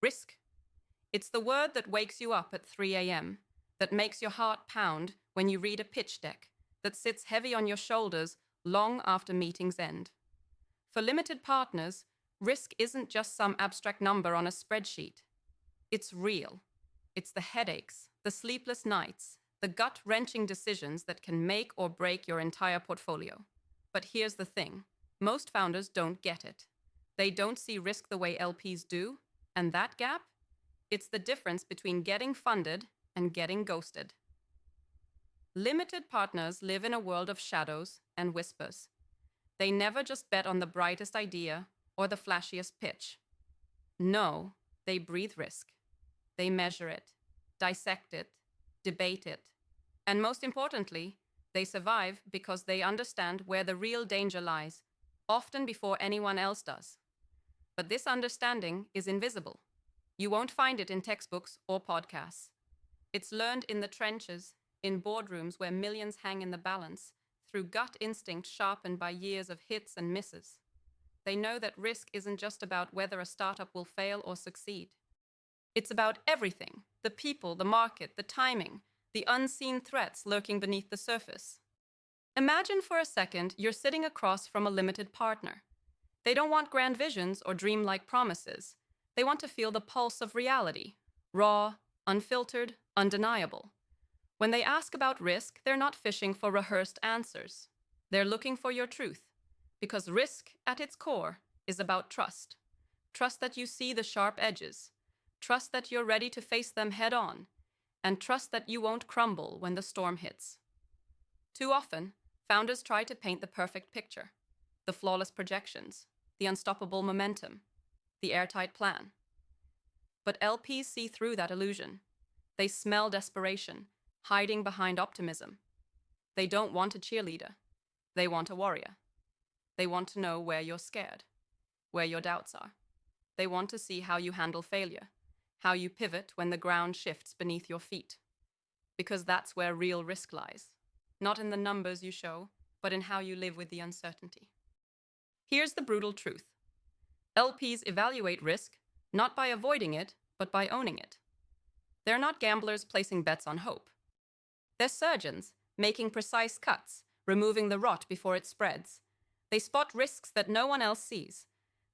Risk. It's the word that wakes you up at 3 a.m., that makes your heart pound when you read a pitch deck, that sits heavy on your shoulders long after meetings end. For limited partners, risk isn't just some abstract number on a spreadsheet. It's real. It's the headaches, the sleepless nights, the gut-wrenching decisions that can make or break your entire portfolio. But here's the thing. Most founders don't get it. They don't see risk the way LPs do, and that gap? It's the difference between getting funded and getting ghosted. Limited partners live in a world of shadows and whispers. They never just bet on the brightest idea or the flashiest pitch. No, they breathe risk. They measure it, dissect it, debate it, and most importantly, they survive because they understand where the real danger lies, often before anyone else does. But this understanding is invisible. You won't find it in textbooks or podcasts. It's learned in the trenches, in boardrooms where millions hang in the balance, through gut instinct sharpened by years of hits and misses. They know that risk isn't just about whether a startup will fail or succeed. It's about everything: the people, the market, the timing, the unseen threats lurking beneath the surface. Imagine for a second you're sitting across from a limited partner. They don't want grand visions or dreamlike promises. They want to feel the pulse of reality, raw, unfiltered, undeniable. When they ask about risk, they're not fishing for rehearsed answers. They're looking for your truth, because risk, at its core, is about trust. Trust that you see the sharp edges. Trust that you're ready to face them head on, and trust that you won't crumble when the storm hits. Too often, founders try to paint the perfect picture: the flawless projections, the unstoppable momentum, the airtight plan. But LPs see through that illusion. They smell desperation, hiding behind optimism. They don't want a cheerleader. They want a warrior. They want to know where you're scared, where your doubts are. They want to see how you handle failure, how you pivot when the ground shifts beneath your feet. Because that's where real risk lies. Not in the numbers you show, but in how you live with the uncertainty. Here's the brutal truth. LPs evaluate risk not by avoiding it, but by owning it. They're not gamblers placing bets on hope. They're surgeons, making precise cuts, removing the rot before it spreads. They spot risks that no one else sees,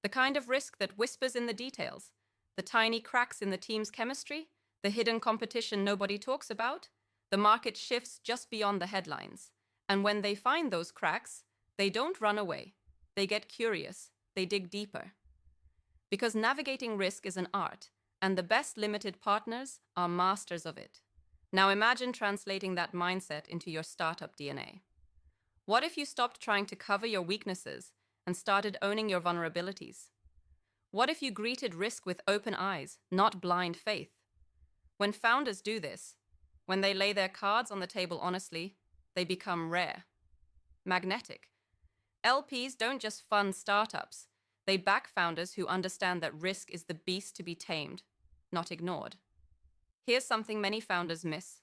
the kind of risk that whispers in the details, the tiny cracks in the team's chemistry, the hidden competition nobody talks about, the market shifts just beyond the headlines. And when they find those cracks, they don't run away. They get curious. They dig deeper. Because navigating risk is an art, and the best limited partners are masters of it. Now imagine translating that mindset into your startup DNA. What if you stopped trying to cover your weaknesses and started owning your vulnerabilities? What if you greeted risk with open eyes, not blind faith? When founders do this, when they lay their cards on the table honestly, they become rare, magnetic. LPs don't just fund startups. They back founders who understand that risk is the beast to be tamed, not ignored. Here's something many founders miss.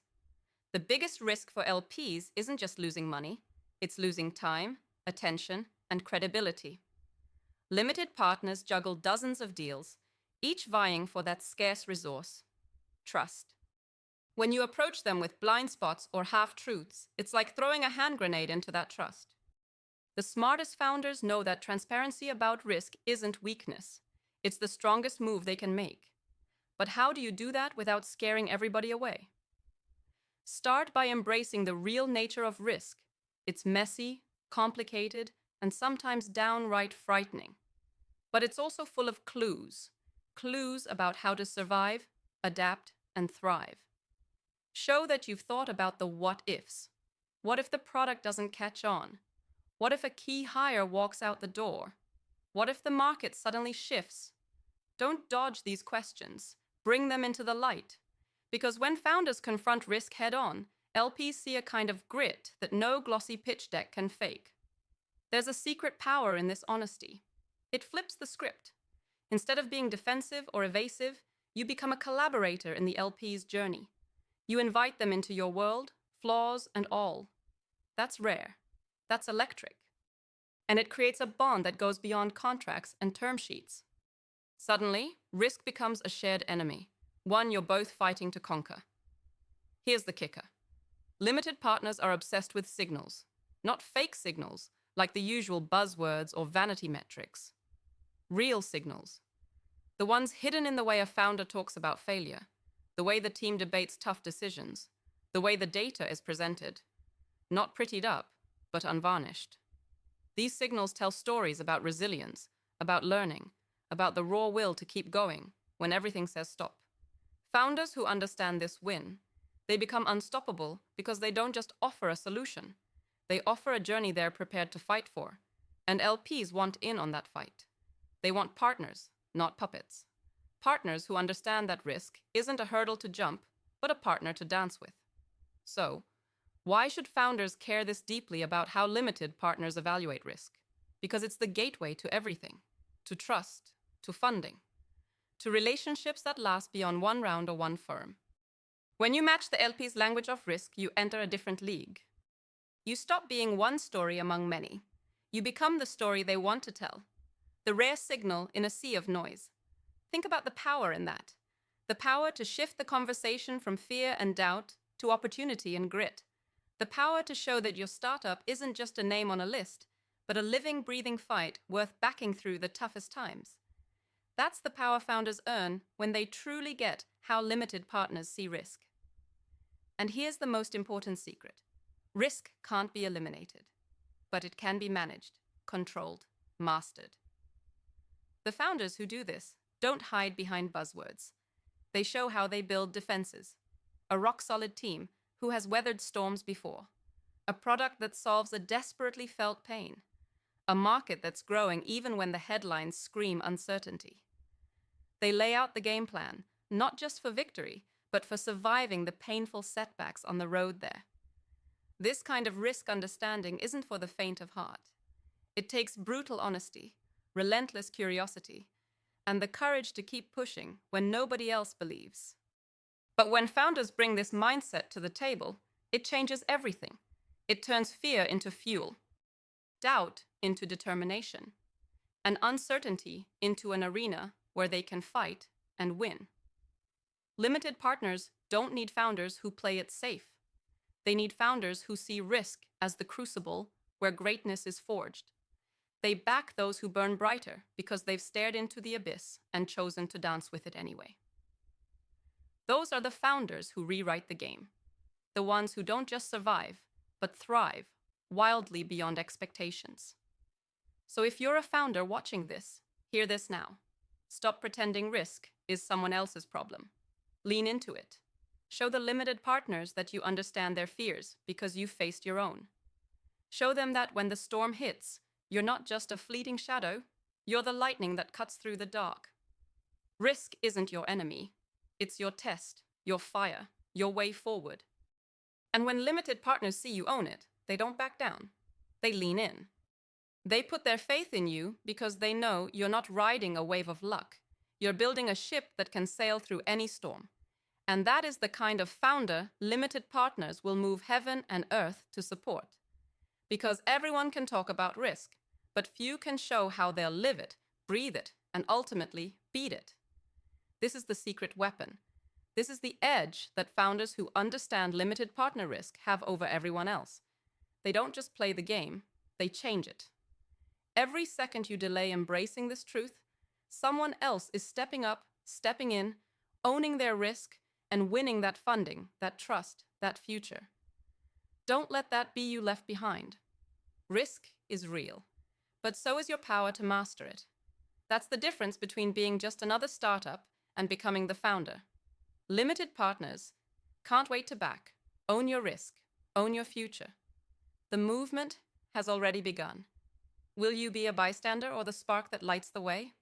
The biggest risk for LPs isn't just losing money. It's losing time, attention, and credibility. Limited partners juggle dozens of deals, each vying for that scarce resource: trust. When you approach them with blind spots or half-truths, it's like throwing a hand grenade into that trust. The smartest founders know that transparency about risk isn't weakness. It's the strongest move they can make. But how do you do that without scaring everybody away? Start by embracing the real nature of risk. It's messy, complicated, and sometimes downright frightening. But it's also full of clues. Clues about how to survive, adapt, and thrive. Show that you've thought about the what-ifs. What if the product doesn't catch on? What if a key hire walks out the door? What if the market suddenly shifts? Don't dodge these questions. Bring them into the light. Because when founders confront risk head-on, LPs see a kind of grit that no glossy pitch deck can fake. There's a secret power in this honesty. It flips the script. Instead of being defensive or evasive, you become a collaborator in the LP's journey. You invite them into your world, flaws and all. That's rare. That's electric. And it creates a bond that goes beyond contracts and term sheets. Suddenly, risk becomes a shared enemy, one you're both fighting to conquer. Here's the kicker. Limited partners are obsessed with signals, not fake signals like the usual buzzwords or vanity metrics. Real signals. The ones hidden in the way a founder talks about failure, the way the team debates tough decisions, the way the data is presented. Not prettied up, but unvarnished. These signals tell stories about resilience, about learning, about the raw will to keep going when everything says stop. Founders who understand this win. They become unstoppable because they don't just offer a solution. They offer a journey they're prepared to fight for. And LPs want in on that fight. They want partners, not puppets. Partners who understand that risk isn't a hurdle to jump, but a partner to dance with. So, why should founders care this deeply about how limited partners evaluate risk? Because it's the gateway to everything. To trust, to funding, to relationships that last beyond one round or one firm. When you match the LP's language of risk, you enter a different league. You stop being one story among many. You become the story they want to tell. The rare signal in a sea of noise. Think about the power in that. The power to shift the conversation from fear and doubt to opportunity and grit. The power to show that your startup isn't just a name on a list, but a living, breathing fight worth backing through the toughest times. That's the power founders earn when they truly get how limited partners see risk. And here's the most important secret. Risk can't be eliminated, but it can be managed, controlled, mastered. The founders who do this don't hide behind buzzwords. They show how they build defenses. A rock-solid team who has weathered storms before. A product that solves a desperately felt pain. A market that's growing even when the headlines scream uncertainty. They lay out the game plan, not just for victory, but for surviving the painful setbacks on the road there. This kind of risk understanding isn't for the faint of heart. It takes brutal honesty, relentless curiosity, and the courage to keep pushing when nobody else believes. But when founders bring this mindset to the table, it changes everything. It turns fear into fuel, doubt into determination, and uncertainty into an arena where they can fight and win. Limited partners don't need founders who play it safe. They need founders who see risk as the crucible where greatness is forged. They back those who burn brighter because they've stared into the abyss and chosen to dance with it anyway. Those are the founders who rewrite the game. The ones who don't just survive, but thrive wildly beyond expectations. So if you're a founder watching this, hear this now. Stop pretending risk is someone else's problem. Lean into it. Show the limited partners that you understand their fears because you've faced your own. Show them that when the storm hits, you're not just a fleeting shadow, you're the lightning that cuts through the dark. Risk isn't your enemy. It's your test, your fire, your way forward. And when limited partners see you own it, they don't back down. They lean in. They put their faith in you because they know you're not riding a wave of luck. You're building a ship that can sail through any storm. And that is the kind of founder limited partners will move heaven and earth to support. Because everyone can talk about risk, but few can show how they'll live it, breathe it, and ultimately beat it. This is the secret weapon. This is the edge that founders who understand limited partner risk have over everyone else. They don't just play the game, they change it. Every second you delay embracing this truth, someone else is stepping up, stepping in, owning their risk, and winning that funding, that trust, that future. Don't let that be you left behind. Risk is real, but so is your power to master it. That's the difference between being just another startup and becoming the founder. Limited partners can't wait to back. Own your risk. Own your future. The movement has already begun. Will you be a bystander or the spark that lights the way?